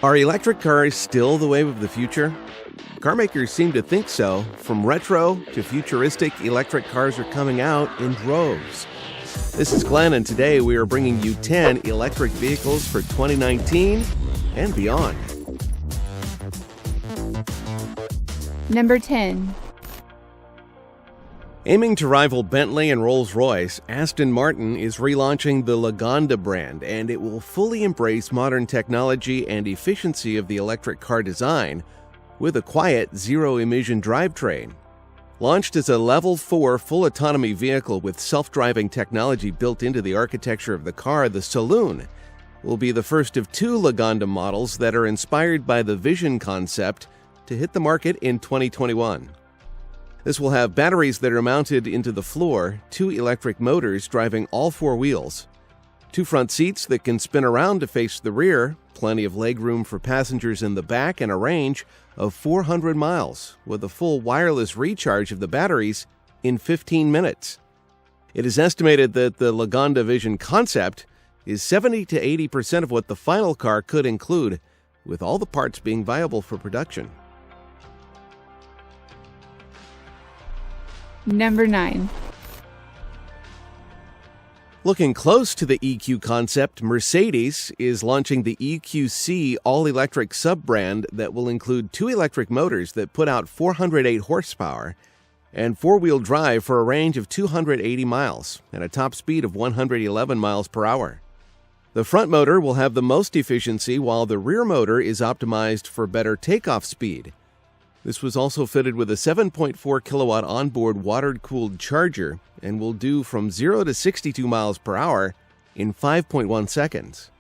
Are electric cars still the wave of the future? Car makers seem to think so. From retro to futuristic, electric cars are coming out in droves. This is Glenn, and today we are bringing you 10 electric vehicles for 2019 and beyond. Number 10. Aiming to rival Bentley and Rolls-Royce, Aston Martin is relaunching the Lagonda brand, and it will fully embrace modern technology and efficiency of the electric car design with a quiet, zero-emission drivetrain. Launched as a Level 4 full autonomy vehicle with self-driving technology built into the architecture of the car, the Saloon will be the first of two Lagonda models that are inspired by the Vision concept to hit the market in 2021. This will have batteries that are mounted into the floor, two electric motors driving all four wheels, two front seats that can spin around to face the rear, plenty of legroom for passengers in the back, and a range of 400 miles with a full wireless recharge of the batteries in 15 minutes. It is estimated that the Lagonda Vision concept is 70 to 80% of what the final car could include, with all the parts being viable for production. Number 9. Looking close to the EQ concept, Mercedes is launching the EQC all-electric sub-brand that will include two electric motors that put out 408 horsepower and four-wheel drive for a range of 280 miles and a top speed of 111 miles per hour. The front motor will have the most efficiency, while the rear motor is optimized for better takeoff speed. This was also fitted with a 7.4 kilowatt onboard water-cooled charger and will do from 0 to 62 miles per hour in 5.1 seconds.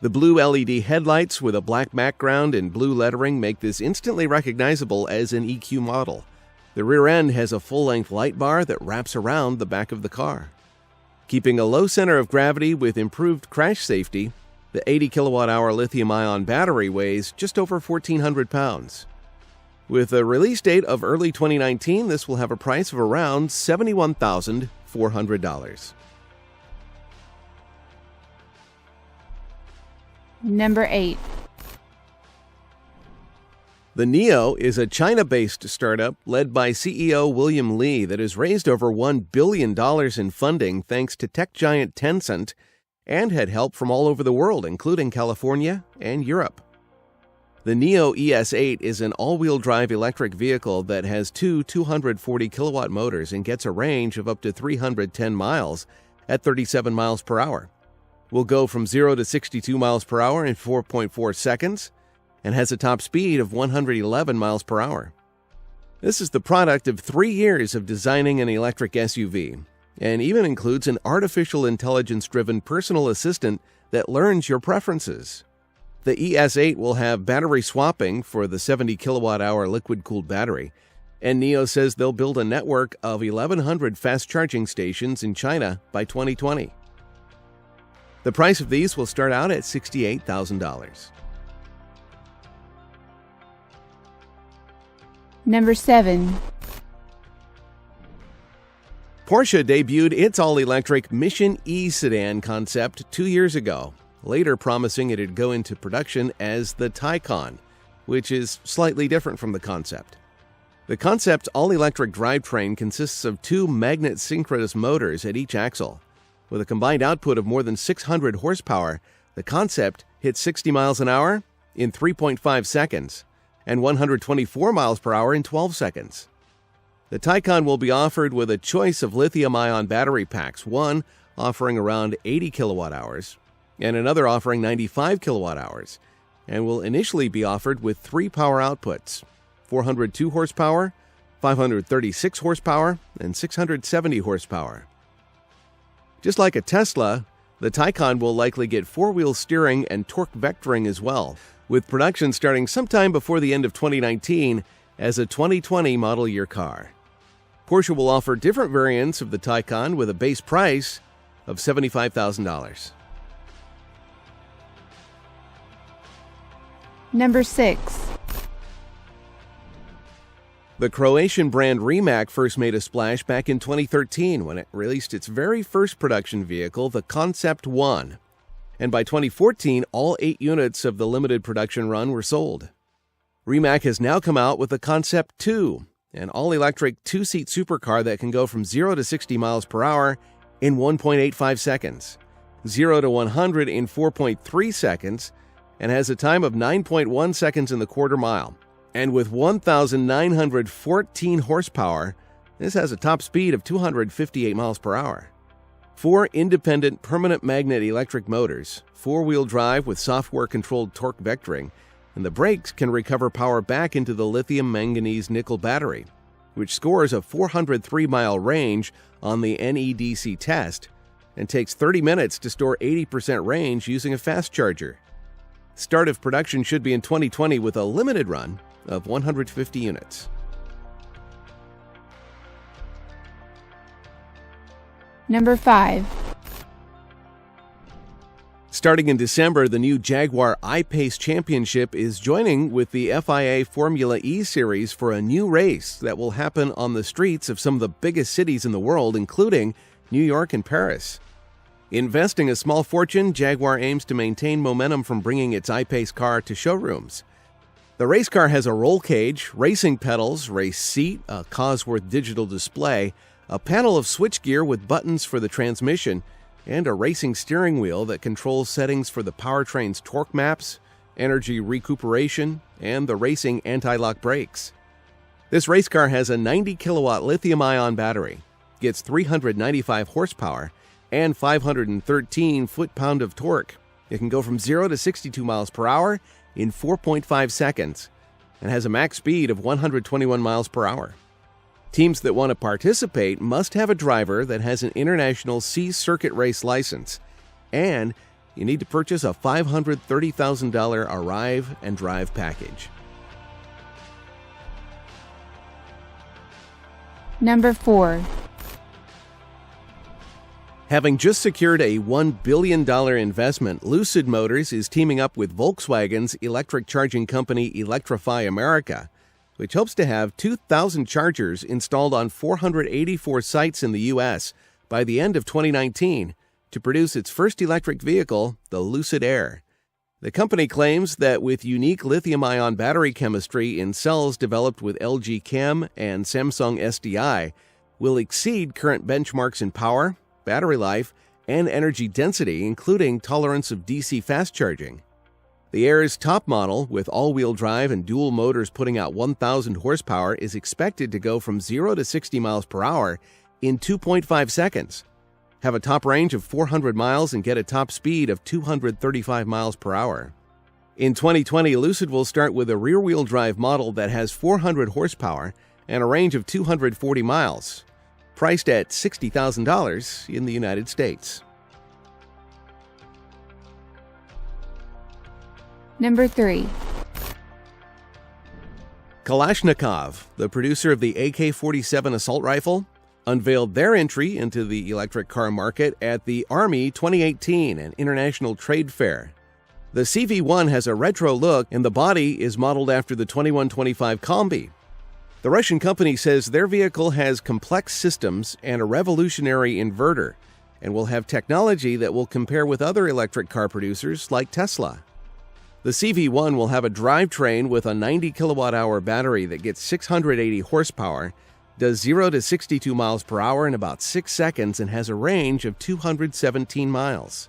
The blue LED headlights with a black background and blue lettering make this instantly recognizable as an EQ model. The rear end has a full-length light bar that wraps around the back of the car. Keeping a low center of gravity with improved crash safety, the 80 kilowatt-hour lithium-ion battery weighs just over 1,400 pounds. With a release date of early 2019, this will have a price of around $71,400. Number 8. The NIO is a China-based startup led by CEO William Li that has raised over $1 billion in funding thanks to tech giant Tencent and had help from all over the world, including California and Europe. The NIO ES8 is an all-wheel drive electric vehicle that has two 240 kilowatt motors and gets a range of up to 310 miles at 37 miles per hour. Will go from 0 to 62 miles per hour in 4.4 seconds and has a top speed of 111 miles per hour. This is the product of 3 years of designing an electric SUV and even includes an artificial intelligence-driven personal assistant that learns your preferences. The ES8 will have battery swapping for the 70 kilowatt-hour liquid-cooled battery, and NIO says they'll build a network of 1,100 fast-charging stations in China by 2020. The price of these will start out at $68,000. Number 7. Porsche debuted its all-electric Mission E sedan concept 2 years ago, later promising it'd go into production as the Taycan, which is slightly different from the concept. The concept all-electric drivetrain consists of two magnet-synchronous motors at each axle. With a combined output of more than 600 horsepower, the concept hits 60 miles an hour in 3.5 seconds and 124 miles per hour in 12 seconds. The Taycan will be offered with a choice of lithium-ion battery packs, one offering around 80 kilowatt-hours, and another offering 95 kilowatt-hours, and will initially be offered with three power outputs: 402 horsepower, 536 horsepower, and 670 horsepower. Just like a Tesla, the Taycan will likely get four-wheel steering and torque vectoring as well, with production starting sometime before the end of 2019 as a 2020 model year car. Porsche will offer different variants of the Taycan with a base price of $75,000. Number 6. The Croatian brand Rimac first made a splash back in 2013 when it released its very first production vehicle, the Concept 1. and by 2014, all 8 units of the limited production run were sold. Rimac has now come out with the Concept 2, an all-electric 2-seat supercar that can go from 0 to 60 miles per hour in 1.85 seconds, 0 to 100 in 4.3 seconds, and has a time of 9.1 seconds in the quarter mile. And with 1,914 horsepower, this has a top speed of 258 miles per hour. 4 independent permanent magnet electric motors, 4-wheel drive with software-controlled torque vectoring, and the brakes can recover power back into the lithium manganese nickel battery, which scores a 403-mile range on the NEDC test and takes 30 minutes to store 80% range using a fast charger. Start of production should be in 2020 with a limited run of 150 units. Number 5. Starting in December, the new Jaguar I-Pace Championship is joining with the FIA Formula E Series for a new race that will happen on the streets of some of the biggest cities in the world, including New York and Paris. Investing a small fortune, Jaguar aims to maintain momentum from bringing its I-Pace car to showrooms. The race car has a roll cage, racing pedals, race seat, a Cosworth digital display, a panel of switchgear with buttons for the transmission, and a racing steering wheel that controls settings for the powertrain's torque maps, energy recuperation, and the racing anti-lock brakes. This race car has a 90-kilowatt lithium-ion battery, gets 395 horsepower, and 513 foot-pound of torque. It can go from 0 to 62 miles per hour in 4.5 seconds and has a max speed of 121 miles per hour. Teams that want to participate must have a driver that has an international C-Circuit race license, and you need to purchase a $530,000 Arrive and Drive package. Number 4. Having just secured a $1 billion investment, Lucid Motors is teaming up with Volkswagen's electric charging company Electrify America, which hopes to have 2,000 chargers installed on 484 sites in the U.S. by the end of 2019 to produce its first electric vehicle, the Lucid Air. The company claims that with unique lithium-ion battery chemistry in cells developed with LG Chem and Samsung SDI, will exceed current benchmarks in power, battery life, and energy density, including tolerance of DC fast charging. The Air's top model, with all-wheel drive and dual motors putting out 1,000 horsepower, is expected to go from 0 to 60 miles per hour in 2.5 seconds, have a top range of 400 miles, and get a top speed of 235 miles per hour. In 2020, Lucid will start with a rear-wheel drive model that has 400 horsepower and a range of 240 miles, priced at $60,000 in the United States. Number 3. Kalashnikov, the producer of the AK-47 assault rifle, unveiled their entry into the electric car market at the Army 2018, an international trade fair. The CV-1 has a retro look, and the body is modeled after the 2125 Combi. The Russian company says their vehicle has complex systems and a revolutionary inverter, and will have technology that will compare with other electric car producers like Tesla. The CV-1 will have a drivetrain with a 90 kilowatt-hour battery that gets 680 horsepower, does 0 to 62 miles per hour in about 6 seconds, and has a range of 217 miles.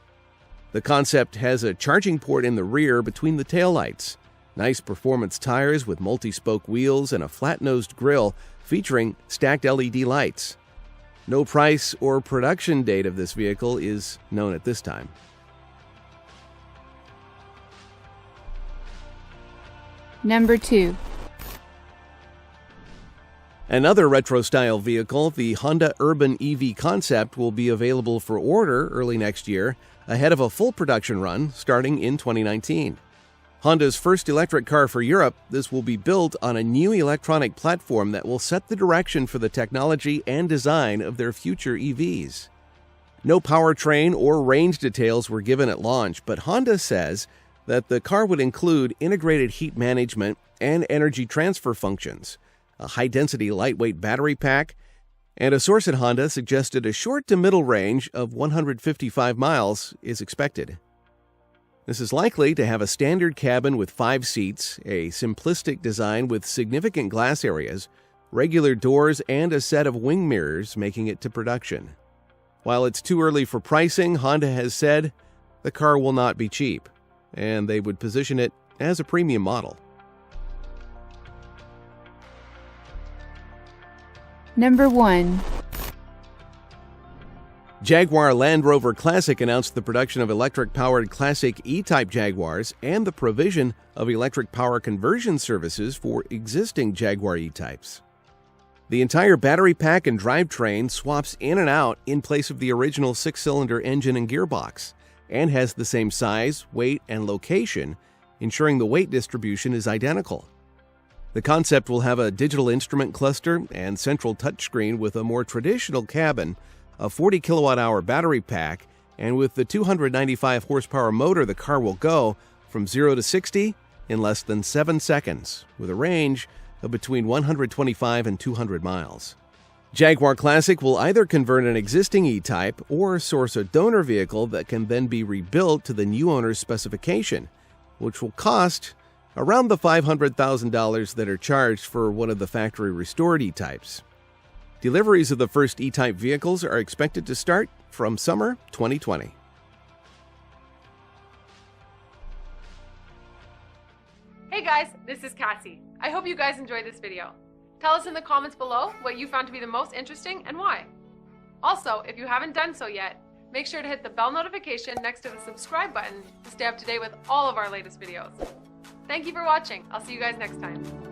The concept has a charging port in the rear between the taillights, nice performance tires with multi-spoke wheels, and a flat-nosed grille featuring stacked LED lights. No price or production date of this vehicle is known at this time. Number 2. Another retro-style vehicle, the Honda Urban EV Concept, will be available for order early next year, ahead of a full production run starting in 2019. Honda's first electric car for Europe, this will be built on a new electronic platform that will set the direction for the technology and design of their future EVs. No powertrain or range details were given at launch, but Honda says that the car would include integrated heat management and energy transfer functions, a high-density lightweight battery pack, and a source at Honda suggested a short to middle range of 155 miles is expected. This is likely to have a standard cabin with 5 seats, a simplistic design with significant glass areas, regular doors, and a set of wing mirrors, making it to production. While it's too early for pricing, Honda has said the car will not be cheap, and they would position it as a premium model. Number 1. Jaguar Land Rover Classic announced the production of electric-powered Classic E-Type Jaguars and the provision of electric power conversion services for existing Jaguar E-Types. The entire battery pack and drivetrain swaps in and out in place of the original 6-cylinder engine and gearbox, and has the same size, weight, and location, ensuring the weight distribution is identical. The concept will have a digital instrument cluster and central touchscreen with a more traditional cabin, a 40 kilowatt-hour battery pack, and with the 295 horsepower motor, the car will go from 0 to 60 in less than 7 seconds, with a range of between 125 and 200 miles. Jaguar Classic will either convert an existing E-Type or source a donor vehicle that can then be rebuilt to the new owner's specification, which will cost around the $500,000 that are charged for one of the factory restored E-Types. Deliveries of the first E-Type vehicles are expected to start from summer 2020. Hey guys, this is Cassie. I hope you guys enjoyed this video. Tell us in the comments below what you found to be the most interesting and why. Also, if you haven't done so yet, make sure to hit the bell notification next to the subscribe button to stay up to date with all of our latest videos. Thank you for watching. I'll see you guys next time.